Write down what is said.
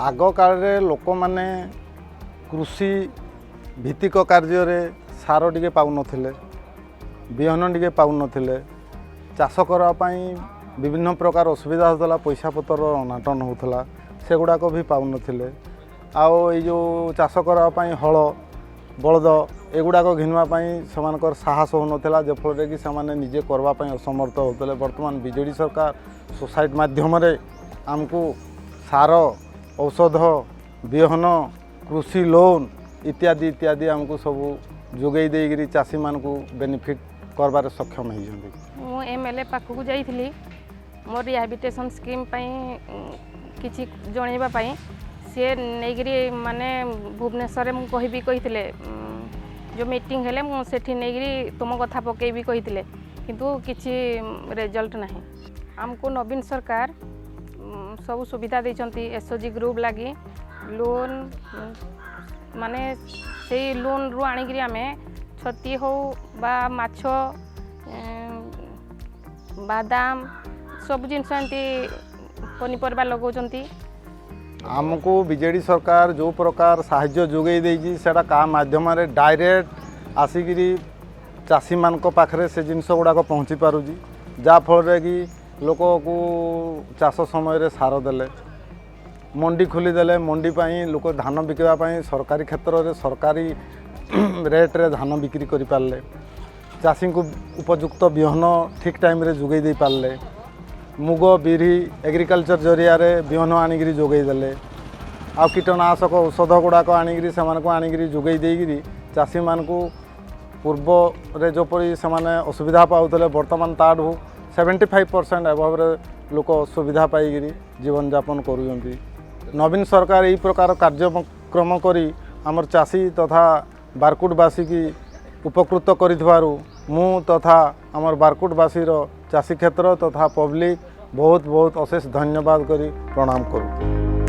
आग काल लोक मैंने कृषि भित्तिक कार्य सार टिके पाउन बिहन टिके पाउन चाष करने विभिन्न प्रकार असुविधा होता पैसा पतर अनाटन होता से गुड़ाक भी पाउन आउ जो चाष करने हल बलद एगुड़ाक घिनवाई से साहस हो नाला जफल कि से निजे करने असमर्थ होते बर्तमान बीजेडी सरकार सोसाइटी माध्यम आमको सार औषध बिहन कृषि लोन इत्यादि इत्यादि आमको सब जोगई देगी चाषी मान को बेनिफिट करबार सक्षम हो एमएलए पाखक जाइली मोर रिहाबिलिटेशन स्कीम किसी जनवाई सी नहीं माने भुवनेश्वर में कहबी कही जो मीटिंग हेले मुझे नहीं तुम कथा पकईबी कही किंतु किसी रिजल्ट नहीं आमको नवीन सरकार सब सुविधा देती एसओजी ग्रुप लगी लोन माने से लोन रु आनिक आम छती हो बा माछ बादाम सब जिनस एमती पनीपरिया लगौंती आमको बीजेडी सरकार जो प्रकार साहाय्य जोगई देगी सेटा का माध्यम डायरेक्ट आसिकी चाषी मान पाखे से जिनस गुड़ाक पहुँची पारुची जाफल कि लोक को चाष समय सार देले मंडी खोलीदे मंडी लोक धान बिकवाई सरकारी क्षेत्र में सरकारी रेट रे धान बिक्री कर पारे चाषी को उपयुक्त बिहन ठीक टाइम रे जोगई दे पारे मुग बिरी एग्रिकल्चर जरिया बिहन आनिक जोगईदे आ कीटनाशक औषध गुड़ाक आनिक से जोगई देगी चाषी मान को पूर्व रे जोपरी से असुविधा पाते बर्तमान ताठू 75% अभाव लोक सुविधा पाई जीवन यापन करुँच नवीन सरकार यही प्रकार कार्यक्रम करी आमर चाषी तथा बारकुटवासी की उपकृत करिथवारु मु तथा आमर बारकुटवासी चाषी क्षेत्र तथा पब्लिक बहुत बहुत अशेष धन्यवाद करी प्रणाम करूँ।